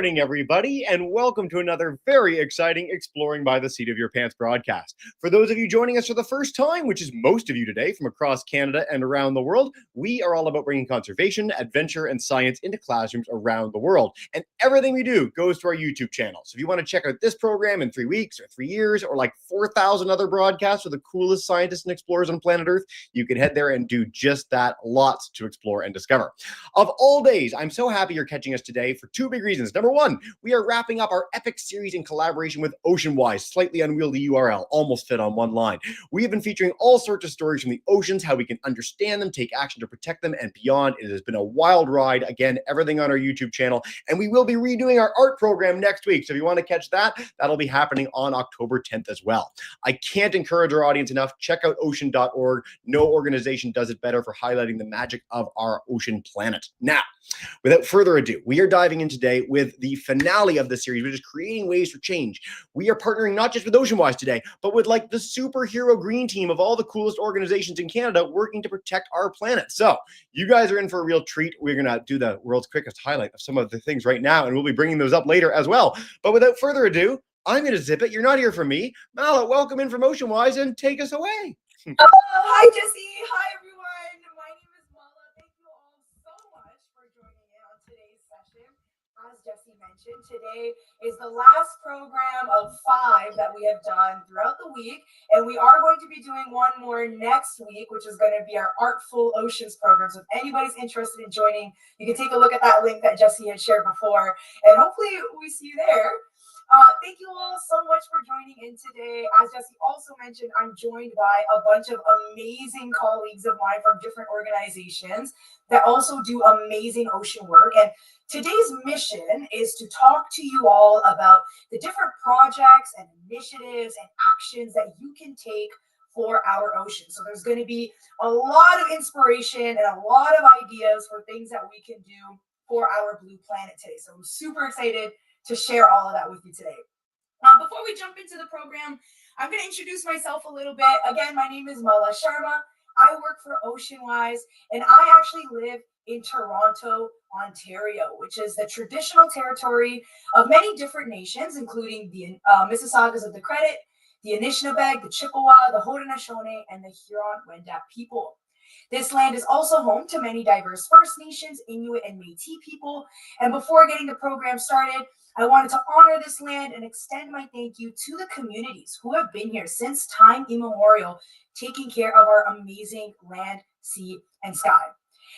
morning, everybody, and welcome to another very exciting Exploring by the Seat of Your Pants broadcast. For those of you joining us for the first time, which is most of you today from across Canada and around the world, we are all about bringing conservation, adventure, and science into classrooms around the world. And everything we do goes to our YouTube channel. So if you want to check out this program in 3 weeks or 3 years or like 4,000 other broadcasts with the coolest scientists and explorers on planet Earth, you can head there and do just that. Lots to explore and discover. Of all days, I'm so happy you're catching us today for two big reasons. Number one, we are wrapping up our epic series in collaboration with OceanWise, slightly unwieldy URL, almost fit on one line. We have been featuring all sorts of stories from the oceans, how we can understand them, take action to protect them, and beyond. It has been a wild ride. Again, everything on our YouTube channel, and we will be redoing our art program next week. So if you want to catch that, that'll be happening on October 10th as well. I can't encourage our audience enough. Check out ocean.org. No organization does it better for highlighting the magic of our ocean planet. Now, without further ado, we are diving in today with the finale of the series, which is creating ways for change. We are partnering not just with OceanWise today, but with like the superhero green team of all the coolest organizations in Canada working to protect our planet. So you guys are in for a real treat. We're going to do the world's quickest highlight of some of the things right now, and we'll be bringing those up later as well. But without further ado, I'm going to zip it. You're not here for me. Mala, welcome in from OceanWise and take us away. Oh, hi, Jesse. Hi, everyone. My name is Mala. Thank you all so much for joining in on today's session. As Jesse mentioned, today is the last program of 5 that we have done throughout the week, and we are going to be doing one more next week, which is going to be our Artful Oceans program. So if anybody's interested in joining, you can take a look at that link that Jesse had shared before, and hopefully we see you there. Thank you all so much for joining in today. As Jesse also mentioned, I'm joined by a bunch of amazing colleagues of mine from different organizations that also do amazing ocean work. And today's mission is to talk to you all about the different projects and initiatives and actions that you can take for our ocean. So there's going to be a lot of inspiration and a lot of ideas for things that we can do for our blue planet today. So I'm super excited to share all of that with you today. Before we jump into the program, I'm going to introduce myself a little bit. Again, my name is Mala Sharma. I work for OceanWise, and I actually live in Toronto, Ontario, which is the traditional territory of many different nations, including the Mississaugas of the Credit, the Anishinaabe, the Chippewa, the Haudenosaunee, and the Huron-Wendat people. This land is also home to many diverse First Nations, Inuit, and Métis people. And before getting the program started, I wanted to honor this land and extend my thank you to the communities who have been here since time immemorial, taking care of our amazing land, sea, and sky.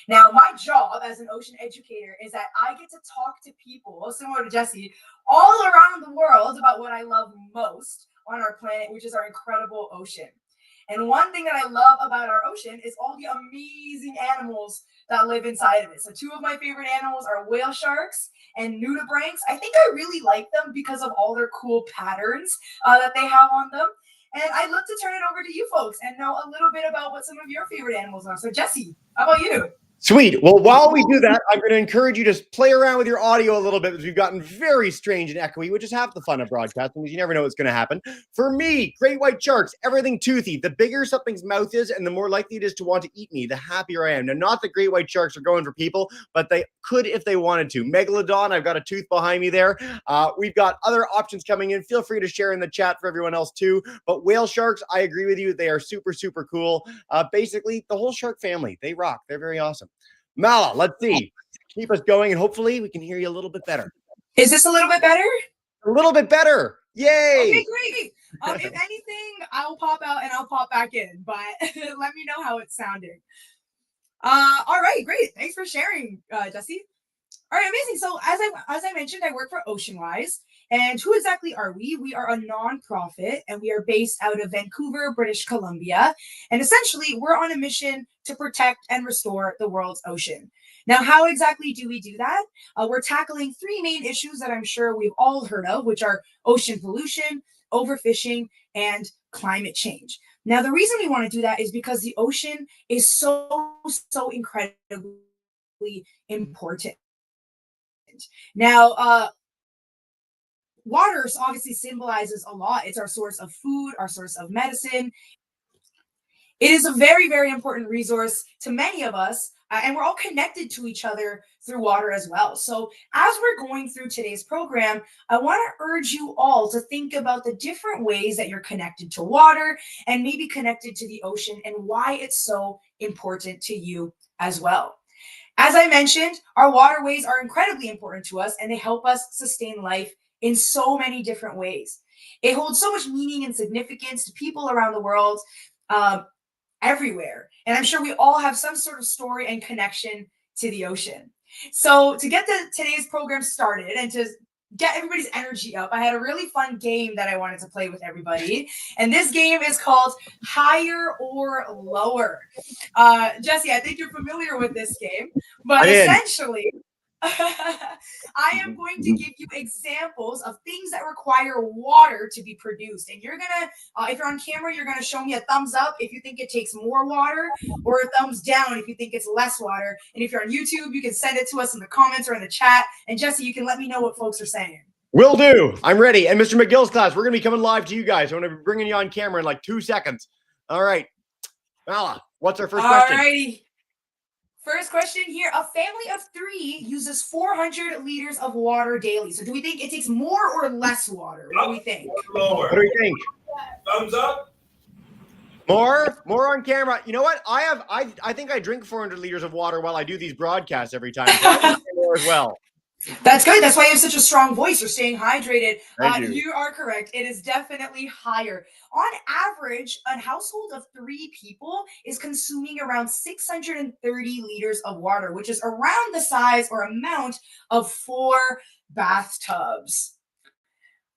Now, my job as an ocean educator is that I get to talk to people, similar to Jesse, all around the world about what I love most on our planet, which is our incredible ocean. And one thing that I love about our ocean is all the amazing animals that live inside of it. So 2 of my favorite animals are whale sharks and nudibranchs. I think I really like them because of all their cool patterns that they have on them. And I'd love to turn it over to you folks and know a little bit about what some of your favorite animals are. So Jesse, how about you? Sweet. Well, while we do that, I'm going to encourage you to play around with your audio a little bit because we've gotten very strange and echoey, which is half the fun of broadcasting because you never know what's going to happen. For me, great white sharks, everything toothy. The bigger something's mouth is and the more likely it is to want to eat me, the happier I am. Now, not that great white sharks are going for people, but they could if they wanted to. Megalodon, I've got a tooth behind me there. We've got other options coming in. Feel free to share in the chat for everyone else too. But whale sharks, I agree with you. They are super, super cool. Basically, the whole shark family, they rock. They're very awesome. Mala, let's see. Keep us going, and hopefully we can hear you a little bit better. Is this a little bit better? A little bit better. Yay! Okay, great. If anything, I'll pop out and I'll pop back in, but let me know how it's sounding. All right, great. Thanks for sharing, Jesse. All right, amazing. So as I mentioned, I work for OceanWise. And who exactly are we? We are a nonprofit, and we are based out of Vancouver, British Columbia. And essentially, we're on a mission to protect and restore the world's ocean. Now, how exactly do we do that? We're tackling 3 main issues that I'm sure we've all heard of, which are ocean pollution, overfishing, and climate change. Now, the reason we want to do that is because the ocean is so incredibly important. Now, water obviously symbolizes a lot. It's our source of food, our source of medicine. It is a very, very important resource to many of us, and we're all connected to each other through water as well. So, as we're going through today's program, I want to urge you all to think about the different ways that you're connected to water and maybe connected to the ocean and why it's so important to you as well. As I mentioned, our waterways are incredibly important to us and they help us sustain life in so many different ways. It holds so much meaning and significance to people around the world. Um, Everywhere. And I'm sure we all have some sort of story and connection to the ocean. So, to get today's program started and to get everybody's energy up, I had a really fun game that I wanted to play with everybody. And this game is called Higher or Lower. Jesse, I think you're familiar with this game, but I'm in. essentially, I am going to give you examples of things that require water to be produced. And you're going to, if you're on camera, you're going to show me a thumbs up if you think it takes more water, or a thumbs down if you think it's less water. And if you're on YouTube, you can send it to us in the comments or in the chat. And Jesse, you can let me know what folks are saying. Will do. I'm ready. And Mr. McGill's class, we're going to be coming live to you guys. I'm going to be bringing you on camera in like 2 seconds. All right. Vala, what's our first question? All righty. First question here. A family of 3 uses 400 liters of water daily. So do we think it takes more or less water? What do we think? Lower. What do we think? Thumbs up. More on camera. You know what? I think I drink 400 liters of water while I do these broadcasts every time. So I think more as well. That's good. That's why you have such a strong voice. You're staying hydrated. Thank you. You are correct. It is definitely higher. On average, a household of 3 people is consuming around 630 liters of water, which is around the size or amount of 4 bathtubs.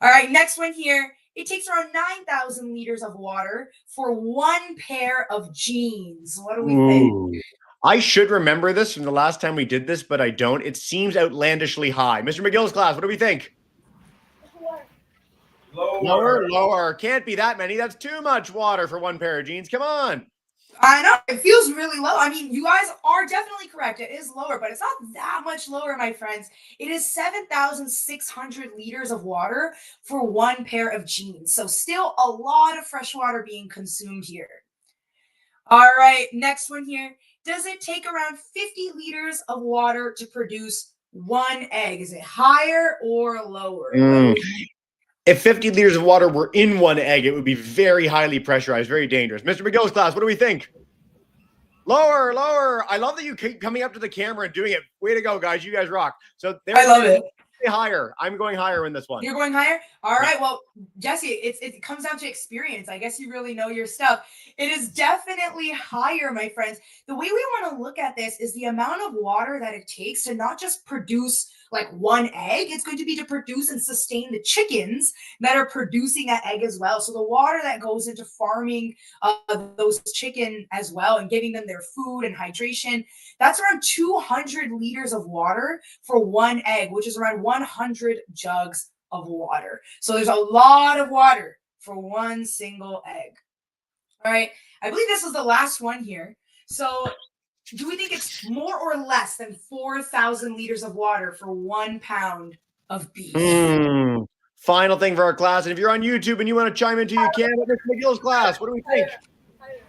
All right, next one here. It takes around 9,000 liters of water for 1 pair of jeans. What do we think? I should remember this from the last time we did this, but I don't. It seems outlandishly high. Mr. McGill's class, what do we think? Lower. Can't be that many. That's too much water for 1 pair of jeans. Come on. I know. It feels really low. I mean, you guys are definitely correct. It is lower, but it's not that much lower, my friends. It is 7,600 liters of water for 1 pair of jeans. So still a lot of fresh water being consumed here. All right, next one here. Does it take around 50 liters of water to produce 1 egg? Is it higher or lower? If 50 liters of water were in 1 egg, it would be very highly pressurized, very dangerous. Mr. McGill's class, what do we think? Lower. I love that you keep coming up to the camera and doing it. Way to go, guys. You guys rock. So I love it. Higher. I'm going higher in this one. You're going higher? All right. Well, Jesse, it comes down to experience. I guess you really know your stuff. It is definitely higher, my friends. The way we want to look at this is the amount of water that it takes to not just produce like 1 egg. It's going to be to produce and sustain the chickens that are producing that egg as well. So the water that goes into farming those chicken as well and giving them their food and hydration, that's around 200 liters of water for 1 egg, which is around 100 jugs of water. So there's a lot of water for 1 single egg. All right. I believe this is the last one here. So do we think it's more or less than 4,000 liters of water for 1 pound of beef? Final thing for our class. And if you're on YouTube and you want to chime into, you can. Mr. McGill's class, what do we think?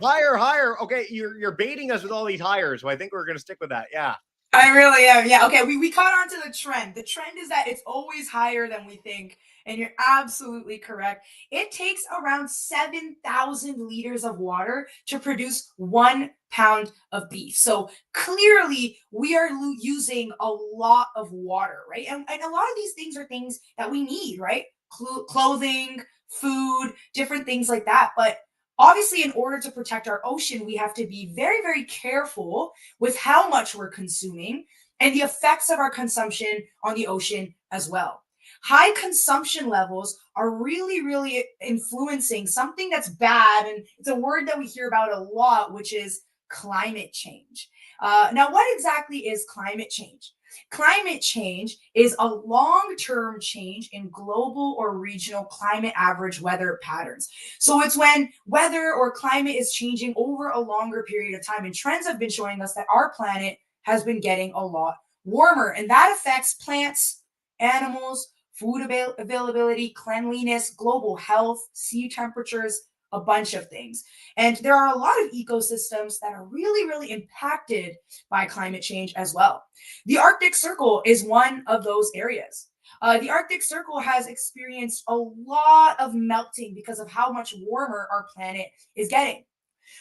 Higher. Okay, you're baiting us with all these higher, so I think we're going to stick with that. Yeah. I really am. Yeah. Okay. We caught on to the trend. The trend is that it's always higher than we think. And you're absolutely correct. It takes around 7,000 liters of water to produce 1 pound of beef. So clearly we are using a lot of water, right? And a lot of these things are things that we need, right? Clothing, food, different things like that. But obviously, in order to protect our ocean, we have to be very, very careful with how much we're consuming and the effects of our consumption on the ocean as well. High consumption levels are really, really influencing something that's bad. And it's a word that we hear about a lot, which is climate change. Now, what exactly is climate change? Climate change is a long-term change in global or regional climate average weather patterns. So it's when weather or climate is changing over a longer period of time. And trends have been showing us that our planet has been getting a lot warmer. And that affects plants, animals, food availability, cleanliness, global health, sea temperatures, a bunch of things. And there are a lot of ecosystems that are really, really impacted by climate change as well. The Arctic Circle is one of those areas. The Arctic Circle has experienced a lot of melting because of how much warmer our planet is getting.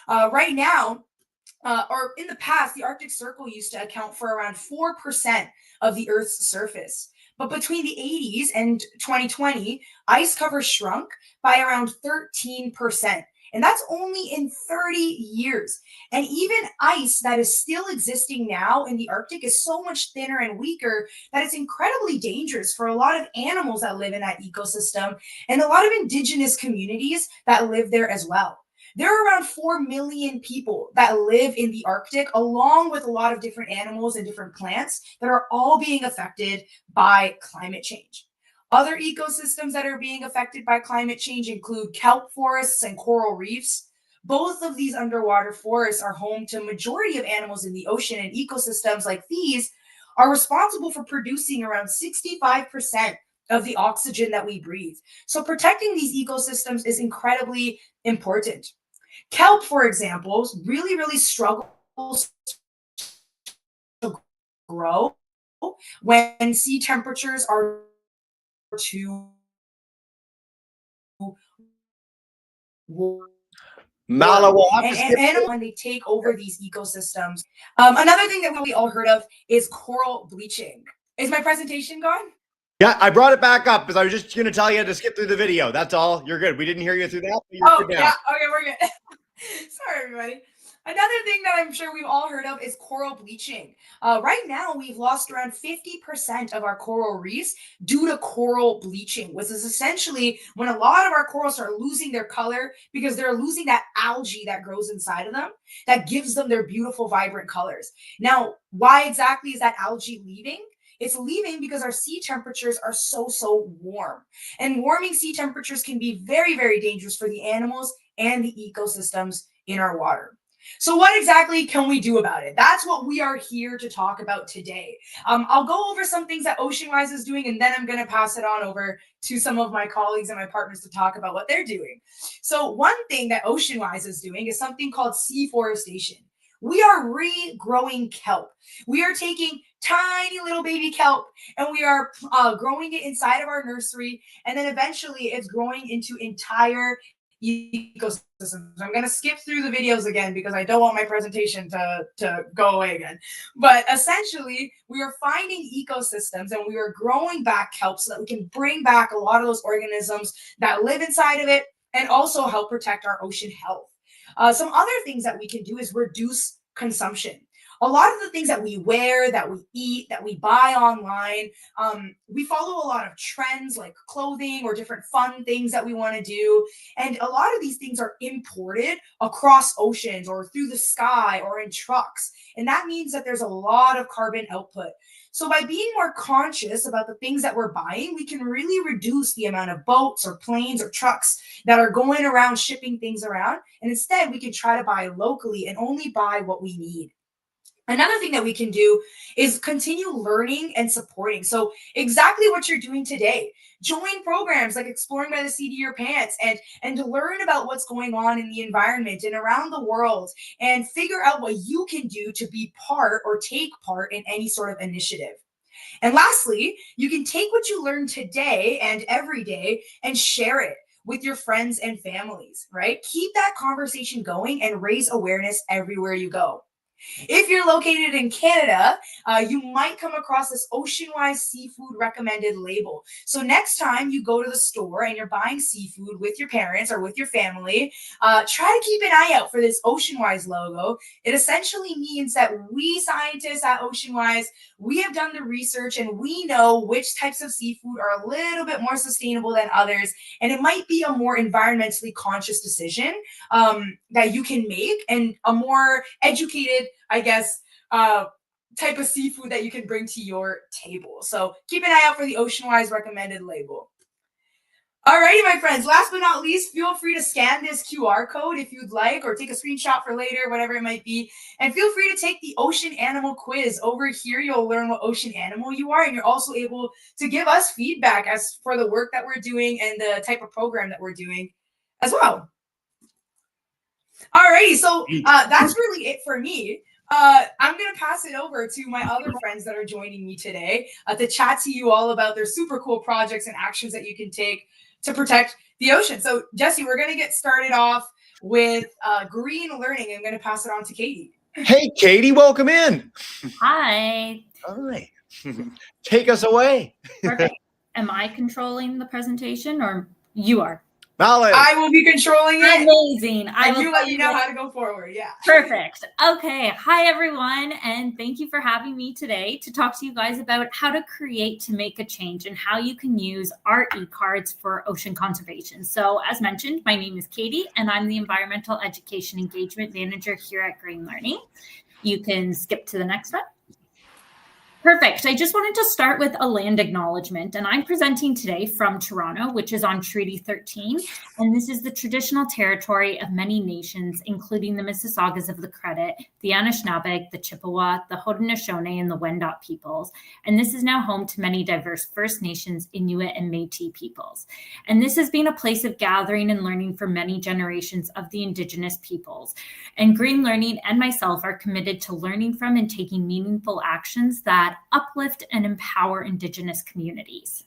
Right now, or in the past, the Arctic Circle used to account for around 4% of the Earth's surface. But between the 80s and 2020, ice cover shrunk by around 13%. And that's only in 30 years. And even ice that is still existing now in the Arctic is so much thinner and weaker that it's incredibly dangerous for a lot of animals that live in that ecosystem and a lot of indigenous communities that live there as well. There are around 4 million people that live in the Arctic, along with a lot of different animals and different plants that are all being affected by climate change. Other ecosystems that are being affected by climate change include kelp forests and coral reefs. Both of these underwater forests are home to a majority of animals in the ocean, and ecosystems like these are responsible for producing around 65% of the oxygen that we breathe. So protecting these ecosystems is incredibly important. Kelp, for example, really, really struggles to grow when sea temperatures are too warm. Mala, we'll have to And skip. animals, when they take over these ecosystems. Another thing that we all heard of is coral bleaching. Is my presentation gone? Yeah, I brought it back up because I was just going to tell you to skip through the video. That's all. You're good. We didn't hear you through that. But you're good now. Yeah. Okay, we're good. Sorry, everybody. Another thing that I'm sure we've all heard of is coral bleaching. Right now, we've lost around 50% of our coral reefs due to coral bleaching, which is essentially when a lot of our corals are losing their color because they're losing that algae that grows inside of them that gives them their beautiful, vibrant colors. Now, why exactly is that algae leaving? It's leaving because our sea temperatures are so warm. And warming sea temperatures can be very, very dangerous for the animals and the ecosystems in our water. So what exactly can we do about it? That's what we are here to talk about today. I'll go over some things that OceanWise is doing, and then I'm going to pass it on over to some of my colleagues and my partners to talk about what they're doing. So one thing that OceanWise is doing is something called seaforestation. We are regrowing kelp. We are taking tiny little baby kelp and we are growing it inside of our nursery, and then eventually it's growing into entire ecosystems. I'm going to skip through the videos again because I don't want my presentation to go away again. But essentially, we are finding ecosystems and we are growing back kelp so that we can bring back a lot of those organisms that live inside of it and also help protect our ocean health. Some other things that we can do is reduce consumption. A lot of the things that we wear, that we eat, that we buy online, we follow a lot of trends like clothing or different fun things that we want to do. And a lot of these things are imported across oceans or through the sky or in trucks. And that means that there's a lot of carbon output. So by being more conscious about the things that we're buying, we can really reduce the amount of boats or planes or trucks that are going around shipping things around. And instead, we can try to buy locally and only buy what we need. Another thing that we can do is continue learning and supporting. So exactly what you're doing today. Join programs like Exploring by the Seat of Your Pants and to learn about what's going on in the environment and around the world and figure out what you can do to be part or take part in any sort of initiative. And lastly, you can take what you learn today and every day and share it with your friends and families, right? Keep that conversation going and raise awareness everywhere you go. If you're located in Canada, you might come across this OceanWise seafood recommended label. So next time you go to the store and you're buying seafood with your parents or with your family, try to keep an eye out for this OceanWise logo. It essentially means that we scientists at OceanWise, we have done the research and we know which types of seafood are a little bit more sustainable than others. And it might be a more environmentally conscious decision that you can make and a more educated, I guess, type of seafood that you can bring to your table. So keep an eye out for the OceanWise recommended label. Alrighty, my friends, last but not least, feel free to scan this QR code if you'd like, or take a screenshot for later, whatever it might be. And feel free to take the ocean animal quiz. Over here, you'll learn what ocean animal you are, and you're also able to give us feedback as for the work that we're doing and the type of program that we're doing as well. Alrighty, so that's really it for me. I'm going to pass it over to my other friends that are joining me today to chat to you all about their super cool projects and actions that you can take to protect the ocean. So, Jesse, we're going to get started off with green learning. I'm going to pass it on to Katie. Hey, Katie, welcome in. Hi. Hi. Take us away. Perfect. Am I controlling the presentation or you are? Malin. I will be controlling it. Amazing. I will let you know how to go forward. Yeah. Perfect. Okay. Hi, everyone. And thank you for having me today to talk to you guys about how to create to make a change and how you can use our e-cards for ocean conservation. So as mentioned, my name is Katie and I'm the Environmental Education Engagement Manager here at Green Learning. You can skip to the next one. Perfect. I just wanted to start with a land acknowledgement, and I'm presenting today from Toronto, which is on Treaty 13, and this is the traditional territory of many nations, including the Mississaugas of the Credit, the Anishinaabe, the Chippewa, the Haudenosaunee, and the Wendat peoples, and this is now home to many diverse First Nations, Inuit, and Métis peoples. And this has been a place of gathering and learning for many generations of the Indigenous peoples. And Green Learning and myself are committed to learning from and taking meaningful actions that uplift and empower Indigenous communities.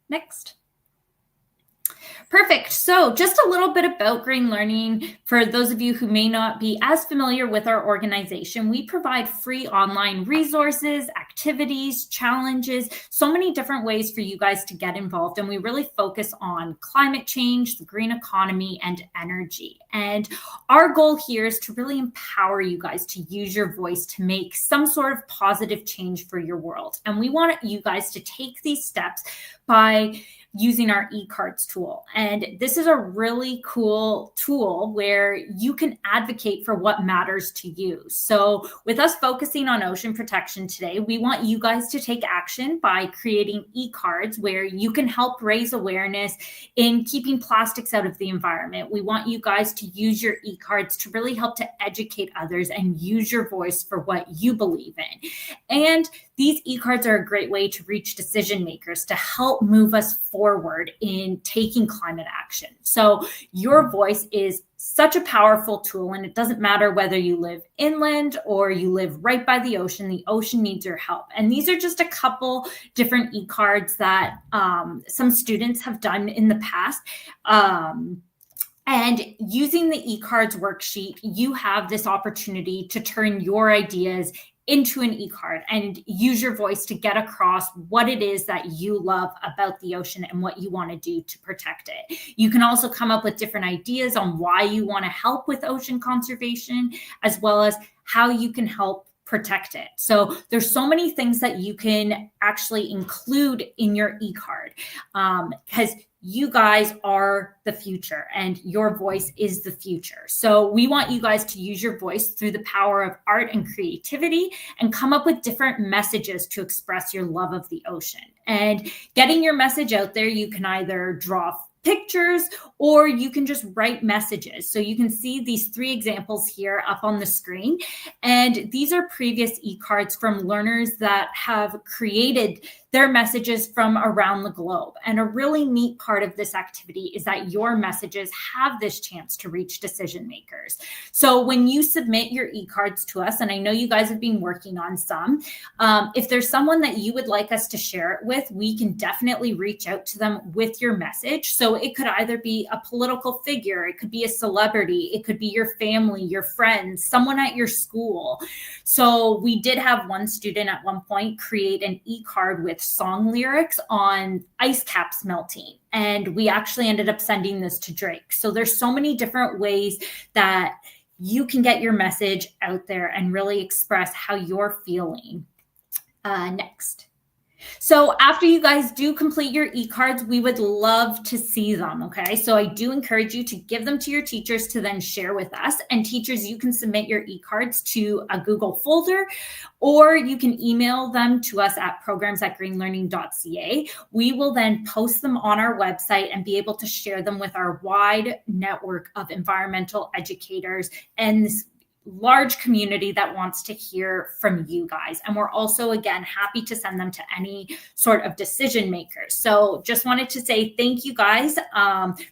Next. Perfect. So just a little bit about Green Learning. For those of you who may not be as familiar with our organization, we provide free online resources, activities, challenges, so many different ways for you guys to get involved. And we really focus on climate change, the green economy, and energy. And our goal here is to really empower you guys to use your voice to make some sort of positive change for your world. And we want you guys to take these steps by using our e-cards tool. And this is a really cool tool where you can advocate for what matters to you. So with us focusing on ocean protection today, we want you guys to take action by creating e-cards where you can help raise awareness in keeping plastics out of the environment. We want you guys to use your e-cards to really help to educate others and use your voice for what you believe in. And these e-cards are a great way to reach decision makers to help move us forward in taking climate action. So your voice is such a powerful tool, and it doesn't matter whether you live inland or you live right by the ocean needs your help. And these are just a couple different e-cards that some students have done in the past. And using the e-cards worksheet, you have this opportunity to turn your ideas into an e-card and use your voice to get across what it is that you love about the ocean and what you want to do to protect it. You can also come up with different ideas on why you want to help with ocean conservation, as well as how you can help protect it. So there's so many things that you can actually include in your e-card because you guys are the future and your voice is the future. So we want you guys to use your voice through the power of art and creativity and come up with different messages to express your love of the ocean. And getting your message out there, you can either draw pictures or you can just write messages. So you can see these 3 examples here up on the screen. And these are previous e-cards from learners that have created their messages from around the globe. And a really neat part of this activity is that your messages have this chance to reach decision makers. So when you submit your e-cards to us, and I know you guys have been working on some, if there's someone that you would like us to share it with, we can definitely reach out to them with your message. So it could either be a political figure, it could be a celebrity, it could be your family, your friends, someone at your school. So we did have one student at one point create an e-card with song lyrics on ice caps melting. And we actually ended up sending this to Drake. So there's so many different ways that you can get your message out there and really express how you're feeling. Next. So after you guys do complete your e-cards, we would love to see them, okay? So I do encourage you to give them to your teachers to then share with us. And teachers, you can submit your e-cards to a Google folder, or you can email them to us at programs@greenlearning.ca. We will then post them on our website and be able to share them with our wide network of environmental educators and large community that wants to hear from you guys. And we're also, again, happy to send them to any sort of decision makers. So just wanted to say thank you guys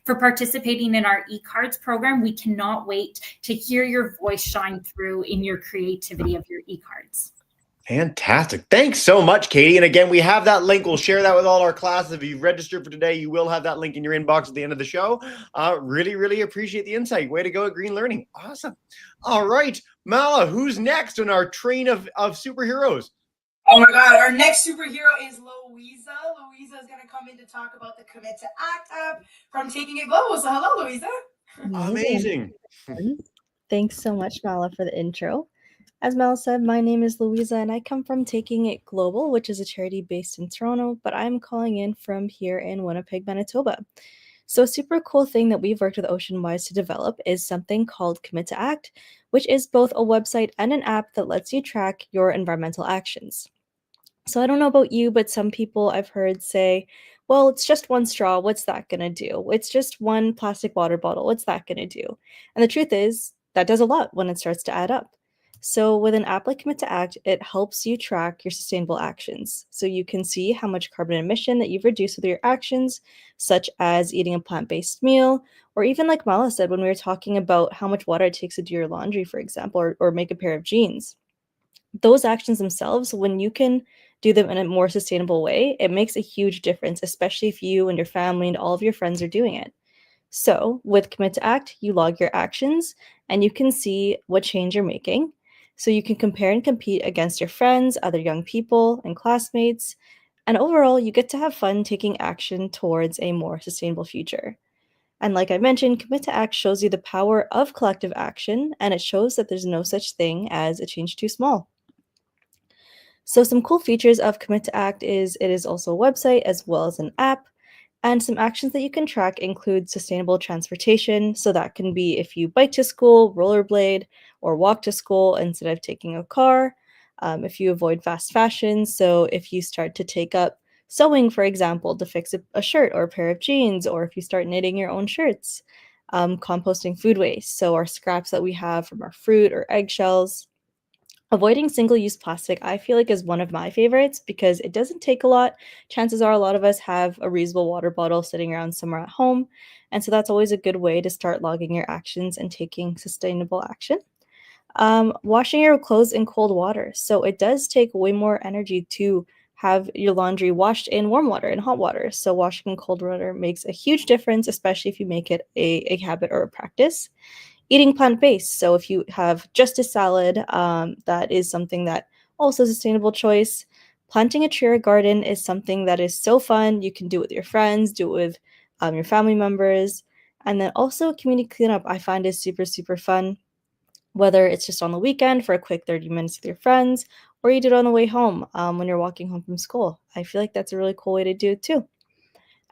for participating in our eCards program. We cannot wait to hear your voice shine through in your creativity of your eCards. Fantastic. Thanks so much, Katie. And again, we have that link. We'll share that with all our classes. If you've registered for today, you will have that link in your inbox at the end of the show. Really appreciate the insight. Way to go at Green Learning. Awesome. All right, Mala, who's next in our train of superheroes? Oh my God, our next superhero is Louisa. Louisa is going to come in to talk about the Commit to Act app from Taking It Global. So hello, Louisa. Amazing. Thanks so much, Mala, for the intro. As Mel said, my name is Louisa and I come from Taking It Global, which is a charity based in Toronto, but I'm calling in from here in Winnipeg, Manitoba. So a super cool thing that we've worked with OceanWise to develop is something called Commit to Act, which is both a website and an app that lets you track your environmental actions. So I don't know about you, but some people I've heard say, well, it's just one straw. What's that going to do? It's just one plastic water bottle. What's that going to do? And the truth is that does a lot when it starts to add up. So with an app like Commit to Act, it helps you track your sustainable actions. So you can see how much carbon emission that you've reduced with your actions, such as eating a plant-based meal, or even like Mala said, when we were talking about how much water it takes to do your laundry, for example, or make a pair of jeans. Those actions themselves, when you can do them in a more sustainable way, it makes a huge difference, especially if you and your family and all of your friends are doing it. So with Commit to Act, you log your actions and you can see what change you're making. So you can compare and compete against your friends, other young people, and classmates. And overall, you get to have fun taking action towards a more sustainable future. And like I mentioned, Commit to Act shows you the power of collective action, and it shows that there's no such thing as a change too small. So some cool features of Commit to Act is it is also a website as well as an app. And some actions that you can track include sustainable transportation. So that can be if you bike to school, rollerblade, or walk to school instead of taking a car. If you avoid fast fashion, so if you start to take up sewing, for example, to fix a shirt or a pair of jeans, or if you start knitting your own shirts. Composting food waste, so our scraps that we have from our fruit or eggshells. Avoiding single-use plastic, I feel like, is one of my favorites because it doesn't take a lot. Chances are a lot of us have a reusable water bottle sitting around somewhere at home. And so that's always a good way to start logging your actions and taking sustainable action. Washing your clothes in cold water. So it does take way more energy to have your laundry washed in warm water and hot water. So washing in cold water makes a huge difference, especially if you make it a habit or a practice. Eating plant-based. So if you have just a salad, that is something that also is a sustainable choice. Planting a tree or garden is something that is so fun. You can do it with your friends, do it with your family members. And then also community cleanup I find is super, super fun. Whether it's just on the weekend for a quick 30 minutes with your friends, or you do it on the way home when you're walking home from school. I feel like that's a really cool way to do it too.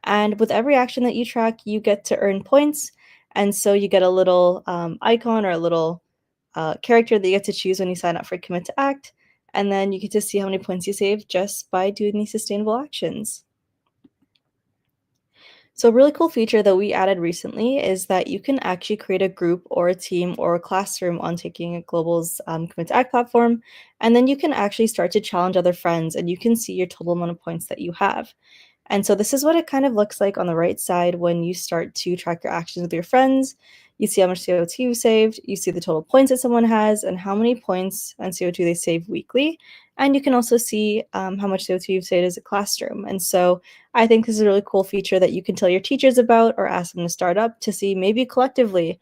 And with every action that you track, you get to earn points. And so you get a little icon or a little character that you get to choose when you sign up for Commit to Act. And then you get to see how many points you save just by doing these sustainable actions. So a really cool feature that we added recently is that you can actually create a group or a team or a classroom on Taking It Global's Commit to Act platform. And then you can actually start to challenge other friends and you can see your total amount of points that you have. And so this is what it kind of looks like on the right side when you start to track your actions with your friends. You see how much CO2 you saved, you see the total points that someone has, and how many points and CO2 they save weekly. And you can also see how much CO2 you've saved as a classroom. And so I think this is a really cool feature that you can tell your teachers about or ask them to start up to see maybe collectively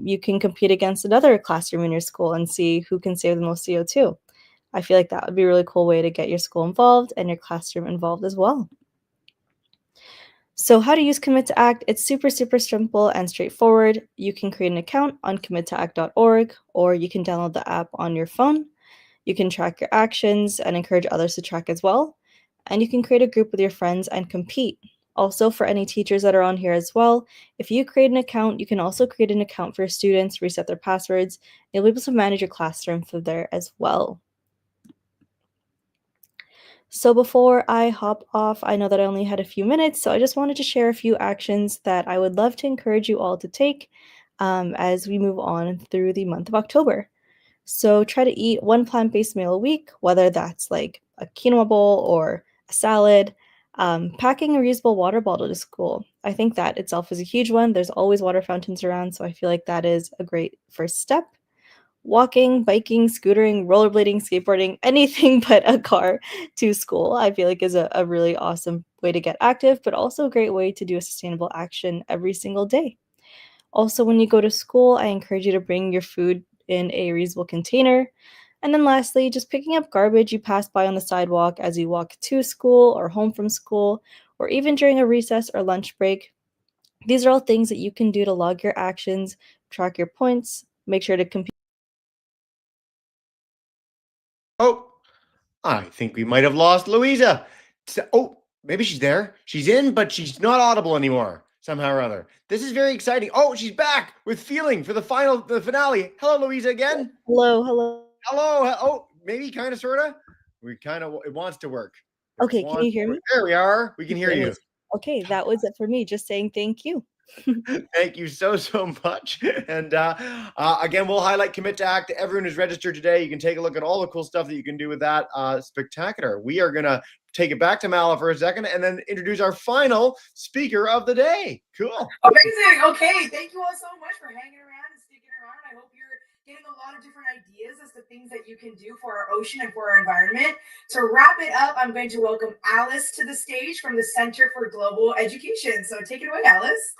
you can compete against another classroom in your school and see who can save the most CO2. I feel like that would be a really cool way to get your school involved and your classroom involved as well. So how to use Commit to Act, it's super, super simple and straightforward. You can create an account on committoact.org, or you can download the app on your phone. You can track your actions and encourage others to track as well. And you can create a group with your friends and compete. Also, for any teachers that are on here as well, if you create an account, you can also create an account for students, reset their passwords. You'll be able to manage your classroom from there as well. So before I hop off, I know that I only had a few minutes, so I just wanted to share a few actions that I would love to encourage you all to take as we move on through the month of October. So try to eat one plant-based meal a week, whether that's like a quinoa bowl or a salad. Packing a reusable water bottle to school. I think that itself is a huge one. There's always water fountains around, so I feel like that is a great first step. Walking, biking, scootering, rollerblading, skateboarding, anything but a car to school, I feel like is a really awesome way to get active, but also a great way to do a sustainable action every single day. Also, when you go to school, I encourage you to bring your food in a reusable container. And then lastly, just picking up garbage you pass by on the sidewalk as you walk to school or home from school, or even during a recess or lunch break. These are all things that you can do to log your actions, track your points, make sure to compete. Oh, I think we might have lost Louisa. Oh, maybe she's there. She's in, but she's not audible anymore somehow or other. This is very exciting. Oh, she's back with feeling for the finale. Hello, Louisa again. Hello, hello. Hello. Oh, maybe kind of, sort of. It wants to work. Okay, can you hear me? There we are. We can hear Okay, you. amazing. Okay, that was it for me. Just saying thank you. Thank you so much. And again, we'll highlight Commit to Act. Everyone who's registered today, you can take a look at all the cool stuff that you can do with that. Spectacular. We are going to take it back to Mala for a second and then introduce our final speaker of the day. Cool. Amazing. Okay, thank you all so much for hanging around and sticking around. I hope you're getting a lot of different ideas as to things that you can do for our ocean and for our environment. To wrap it up, I'm going to welcome Alice to the stage from the Center for Global Education. So take it away, Alice.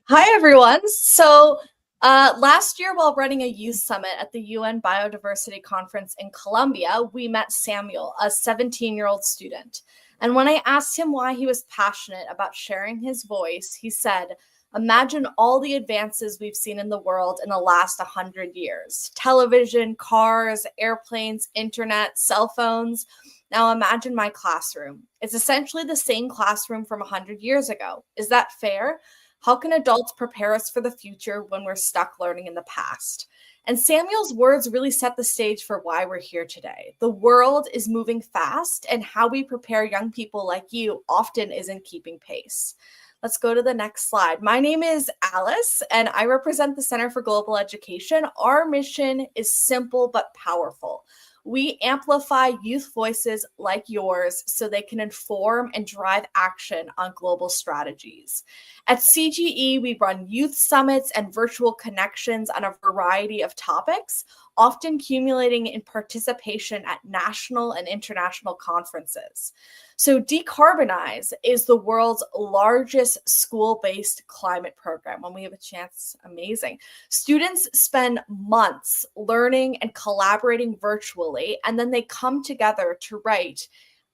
Hi, everyone. So last year, while running a youth summit at the UN Biodiversity Conference in Colombia, we met Samuel, a 17-year-old student. And when I asked him why he was passionate about sharing his voice, he said, "Imagine all the advances we've seen in the world in the last 100 years. Television, cars, airplanes, internet, cell phones. Now imagine my classroom. It's essentially the same classroom from 100 years ago. Is that fair? How can adults prepare us for the future when we're stuck learning in the past?" And Samuel's words really set the stage for why we're here today. The world is moving fast, and how we prepare young people like you often isn't keeping pace. Let's go to the next slide. My name is Alice, and I represent the Center for Global Education. Our mission is simple but powerful. We amplify youth voices like yours so they can inform and drive action on global strategies. At CGE, we run youth summits and virtual connections on a variety of topics, often accumulating in participation at national and international conferences. So Decarbonize is the world's largest school-based climate program. When we have a chance, amazing. Students spend months learning and collaborating virtually, and then they come together to write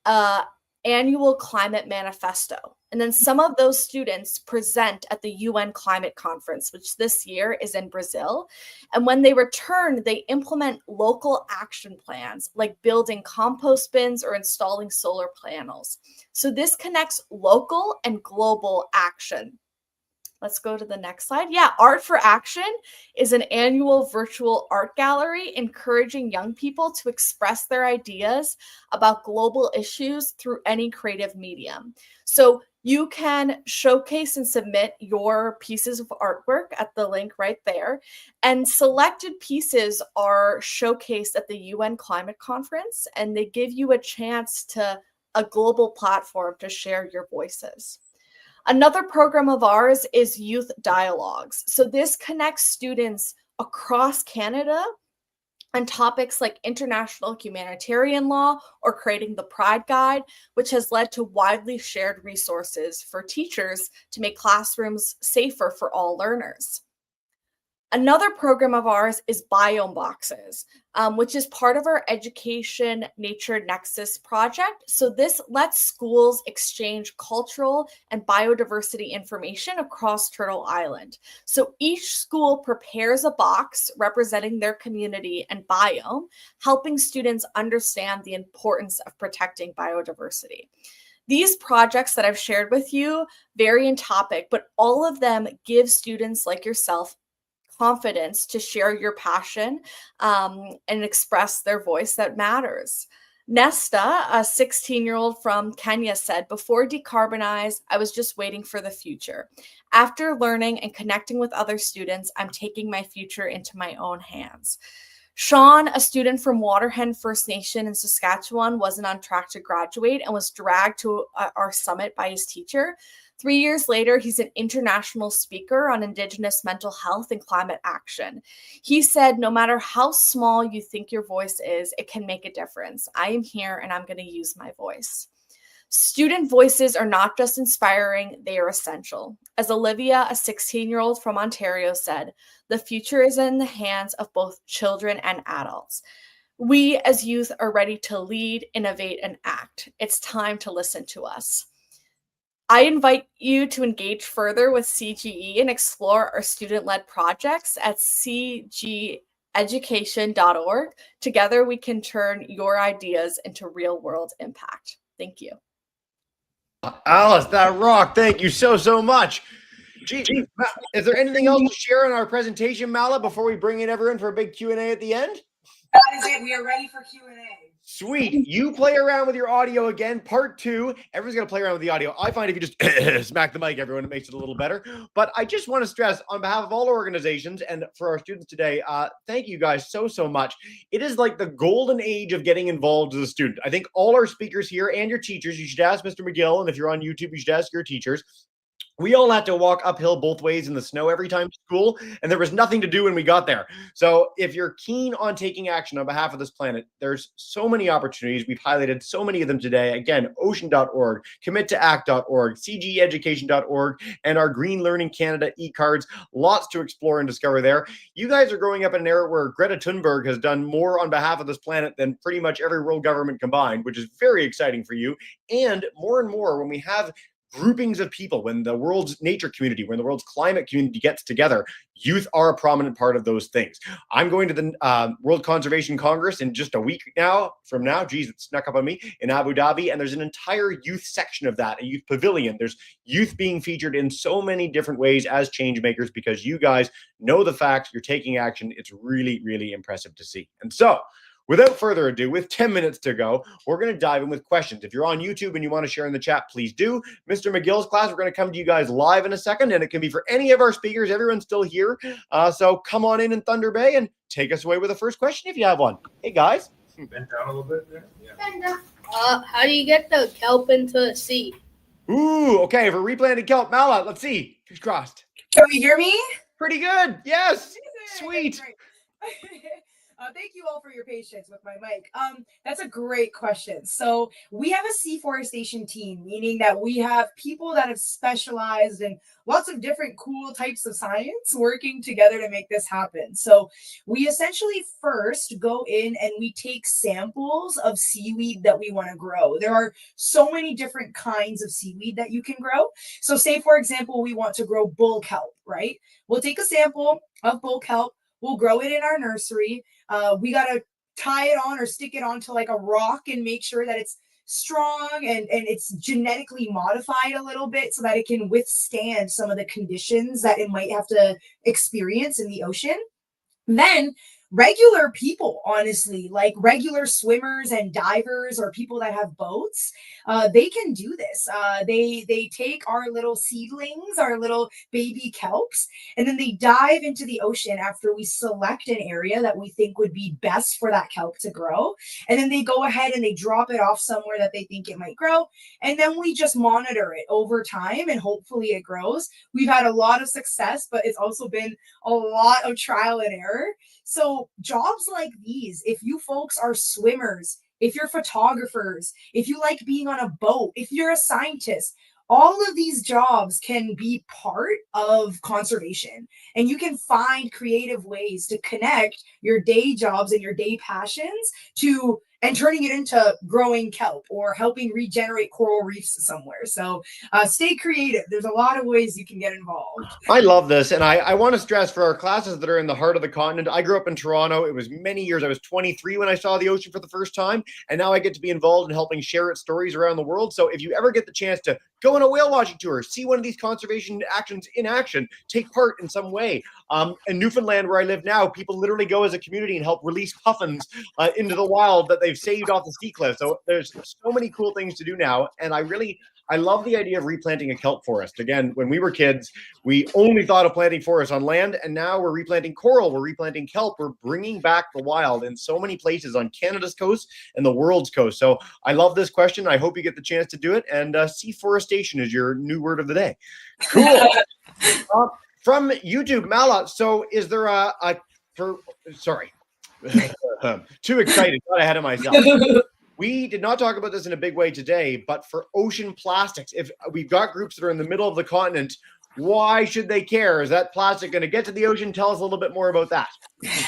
an annual climate manifesto. And then some of those students present at the UN Climate Conference, which this year is in Brazil. And when they return, they implement local action plans like building compost bins or installing solar panels. So this connects local and global action. Let's go to the next slide. Yeah, Art for Action is an annual virtual art gallery encouraging young people to express their ideas about global issues through any creative medium. So you can showcase and submit your pieces of artwork at the link right there. And selected pieces are showcased at the UN Climate Conference, and they give you a chance to a global platform to share your voices. Another program of ours is Youth Dialogues. So this connects students across Canada on topics like international humanitarian law or creating the Pride Guide, which has led to widely shared resources for teachers to make classrooms safer for all learners. Another program of ours is Biome Boxes, which is part of our Education Nature Nexus project. So this lets schools exchange cultural and biodiversity information across Turtle Island. So each school prepares a box representing their community and biome, helping students understand the importance of protecting biodiversity. These projects that I've shared with you vary in topic, but all of them give students like yourself confidence to share your passion and express their voice that matters. Nesta, a 16-year-old from Kenya, said, "Before Decarbonize, I was just waiting for the future. After learning and connecting with other students, I'm taking my future into my own hands." Sean, a student from Waterhen First Nation in Saskatchewan, wasn't on track to graduate and was dragged to our summit by his teacher. 3 years later, he's an international speaker on Indigenous mental health and climate action. He said, no matter how small you think your voice is, it can make a difference. I am here and I'm going to use my voice. Student voices are not just inspiring, they are essential. As Olivia, a 16-year-old from Ontario, said, the future is in the hands of both children and adults. We as youth are ready to lead, innovate, and act. It's time to listen to us. I invite you to engage further with CGE and explore our student-led projects at cgeducation.org. Together, we can turn your ideas into real-world impact. Thank you. Alice, that rock. Thank you so much. Gee, is there anything else to share in our presentation, Mala, before we bring in everyone for a big Q&A at the end? That is it. We are ready for Q&A. Sweet. You play around with your audio again. Part 2. Everyone's going to play around with the audio. I find if you just smack the mic, everyone, it makes it a little better. But I just want to stress on behalf of all our organizations and for our students today, thank you guys so much. It is like the golden age of getting involved as a student. I think all our speakers here and your teachers, you should ask Mr. McGill, and if you're on YouTube, you should ask your teachers. We all had to walk uphill both ways in the snow every time to school, and there was nothing to do when we got there. So if you're keen on taking action on behalf of this planet, there's so many opportunities. We've highlighted so many of them today. Again, ocean.org, committooact.org, cgeducation.org, and our Green Learning Canada e-cards. Lots to explore and discover there. You guys are growing up in an era where Greta Thunberg has done more on behalf of this planet than pretty much every world government combined, which is very exciting for you. And more when we have groupings of people, when the world's nature community, when the world's climate community gets together, youth are a prominent part of those things. I'm going to the World Conservation Congress in just a week from now. Geez, it snuck up on me, in Abu Dhabi. And there's an entire youth section of that, a youth pavilion. There's youth being featured in so many different ways as change makers because you guys know the facts, you're taking action. It's really impressive to see. And so, without further ado, with 10 minutes to go, we're going to dive in with questions. If you're on YouTube and you want to share in the chat, please do. Mr. McGill's class, we're going to come to you guys live in a second, and it can be for any of our speakers. Everyone's still here. So come on in Thunder Bay and take us away with the first question if you have one. Hey, guys. Bend down a little bit there. Yeah. How do you get the kelp into the sea? Ooh, okay. For replanted kelp, Mala, let's see. Fingers crossed. Can you hear me? Pretty good. Yes. Amazing. Sweet. Thank you all for your patience with my mic. That's a great question. So we have a seaforestation team, meaning that we have people that have specialized in lots of different cool types of science working together to make this happen. So we essentially first go in and we take samples of seaweed that we want to grow. There are so many different kinds of seaweed that you can grow. So say, for example, we want to grow bull kelp, right? We'll take a sample of bull kelp. We'll grow it in our nursery. We got to tie it on or stick it onto like a rock and make sure that it's strong and it's genetically modified a little bit so that it can withstand some of the conditions that it might have to experience in the ocean. Then regular people, honestly, like regular swimmers and divers or people that have boats, they can do this. They take our little seedlings, our little baby kelps, and then they dive into the ocean after we select an area that we think would be best for that kelp to grow. And then they go ahead and they drop it off somewhere that they think it might grow. And then we just monitor it over time and hopefully it grows. We've had a lot of success, but it's also been a lot of trial and error. So jobs like these, if you folks are swimmers, if you're photographers, if you like being on a boat, if you're a scientist, all of these jobs can be part of conservation. And you can find creative ways to connect your day jobs and your day passions to and turning it into growing kelp or helping regenerate coral reefs somewhere. So stay creative. There's a lot of ways you can get involved. I love this. And I want to stress for our classes that are in the heart of the continent, I grew up in Toronto. It was many years. I was 23 when I saw the ocean for the first time. And now I get to be involved in helping share its stories around the world. So if you ever get the chance to go on a whale watching tour, see one of these conservation actions in action, take part in some way. In Newfoundland, where I live now, people literally go as a community and help release puffins into the wild that they've saved off the sea cliff. So there's so many cool things to do now. And I I love the idea of replanting a kelp forest. Again, when we were kids, we only thought of planting forests on land, and now we're replanting coral, we're replanting kelp, we're bringing back the wild in so many places on Canada's coast and the world's coast. So I love this question. I hope you get the chance to do it, and seaforestation is your new word of the day. Cool. From YouTube, Mala, so is there too excited, got ahead of myself. We did not talk about this in a big way today, but for ocean plastics, if we've got groups that are in the middle of the continent, why should they care? Is that plastic going to get to the ocean? Tell us a little bit more about that.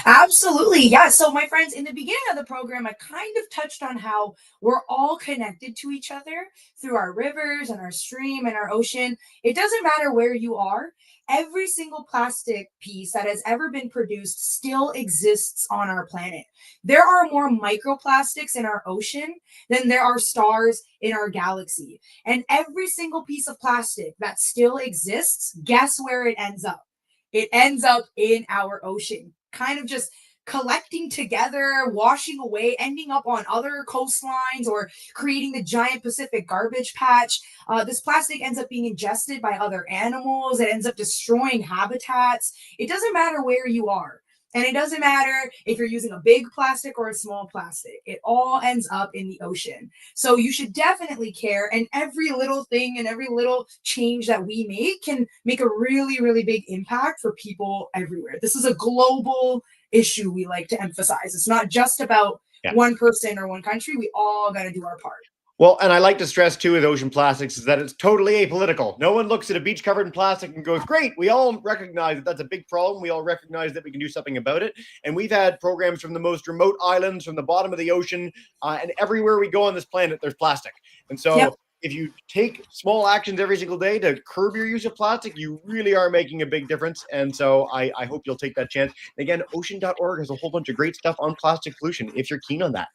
Absolutely. Yeah. So, my friends, in the beginning of the program, I kind of touched on how we're all connected to each other through our rivers and our stream and our ocean. It doesn't matter where you are. Every single plastic piece that has ever been produced still exists on our planet. There are more microplastics in our ocean than there are stars in our galaxy. And every single piece of plastic that still exists, guess where it ends up? It ends up in our ocean, kind of just collecting together, washing away, ending up on other coastlines or creating the giant Pacific garbage patch. This plastic ends up being ingested by other animals. It ends up destroying habitats. It doesn't matter where you are. And it doesn't matter if you're using a big plastic or a small plastic. It all ends up in the ocean. So you should definitely care. And every little thing and every little change that we make can make a really, really big impact for people everywhere. This is a global issue we like to emphasize. It's not just about one person or one country. We all got to do our part. Well, and I like to stress too with ocean plastics is that it's totally apolitical. No one looks at a beach covered in plastic and goes, great. We all recognize that that's a big problem. We all recognize that we can do something about it. And we've had programs from the most remote islands, from the bottom of the ocean, and everywhere we go on this planet, there's plastic. And so if you take small actions every single day to curb your use of plastic, you really are making a big difference. And so I hope you'll take that chance. And again, ocean.org has a whole bunch of great stuff on plastic pollution if you're keen on that.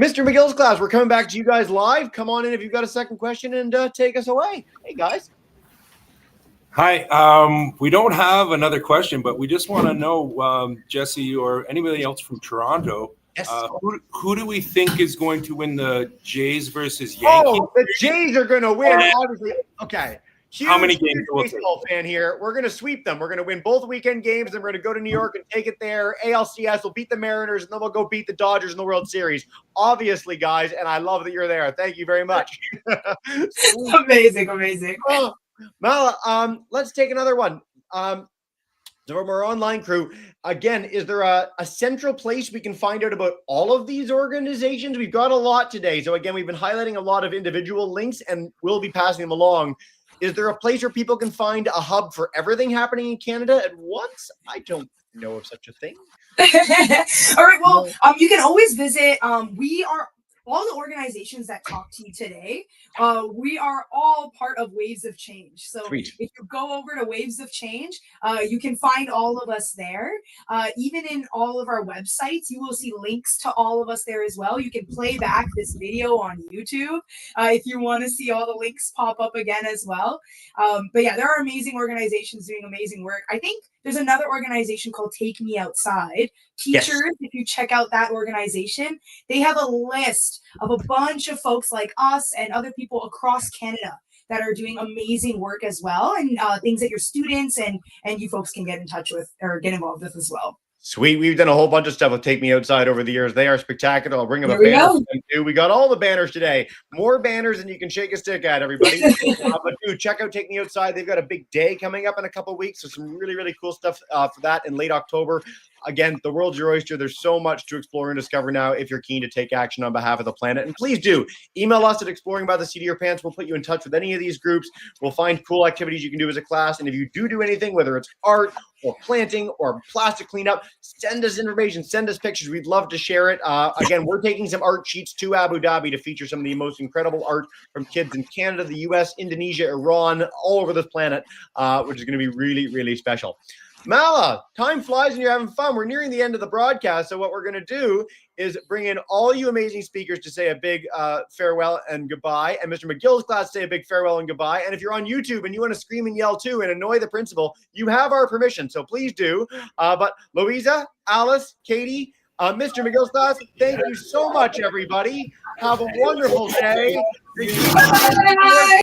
Mr. McGill's class, we're coming back to you guys live. Come on in if you've got a second question and take us away. Hey, guys. Hi. We don't have another question, but we just want to know, Jesse or anybody else from Toronto, Yes. Who do we think is going to win the Jays versus Yankees? Oh, the Jays are going to win, obviously. Okay. How many games will it baseball fan here? We're going to sweep them. We're going to win both weekend games, and we're going to go to New York and take it there. ALCS will beat the Mariners, and then we'll go beat the Dodgers in the World Series. Obviously, guys, and I love that you're there. Thank you very much. Amazing. Oh, Mala, let's take another one. So from our online crew, again, is there a central place we can find out about all of these organizations? We've got a lot today. So again, we've been highlighting a lot of individual links, and we'll be passing them along. Is there a place where people can find a hub for everything happening in Canada at once? I don't know of such a thing. All right. Well, you can always visit. We are all the organizations that talk to you today. We are all part of Waves of Change. So Sweet. If you go over to Waves of Change, you can find all of us there. Even in all of our websites, you will see links to all of us there as well. You can play back this video on YouTube if you want to see all the links pop up again as well. But yeah, there are amazing organizations doing amazing work. I think there's another organization called Take Me Outside. Teachers, if you check out that organization, they have a list of a bunch of folks like us and other people across Canada that are doing amazing work as well, and things that your students and you folks can get in touch with or get involved with as well. Sweet. We've done a whole bunch of stuff with Take Me Outside over the years. They are spectacular. I'll bring them a banner. We got all the banners today. More banners than you can shake a stick at, everybody. But dude, check out Take Me Outside. They've got a big day coming up in a couple of weeks. So some really, really cool stuff for that in late October. Again, the world's your oyster. There's so much to explore and discover now if you're keen to take action on behalf of the planet. And please do email us at exploringbytheseatofyourpants. We'll put you in touch with any of these groups. We'll find cool activities you can do as a class. And if you do anything, whether it's art or planting or plastic cleanup, send us information, send us pictures. We'd love to share it. Again, we're taking some art sheets to Abu Dhabi to feature some of the most incredible art from kids in Canada, the US, Indonesia, Iran, all over this planet, which is going to be really, really special. Mala, time flies and you're having fun. We're nearing the end of the broadcast. So what we're going to do is bring in all you amazing speakers to say a big farewell and goodbye. And Mr. McGill's class say a big farewell and goodbye. And if you're on YouTube and you want to scream and yell too and annoy the principal, you have our permission. So please do. But Louisa, Alice, Katie, Mr. McGillstas, thank you so much, everybody. Have a wonderful day.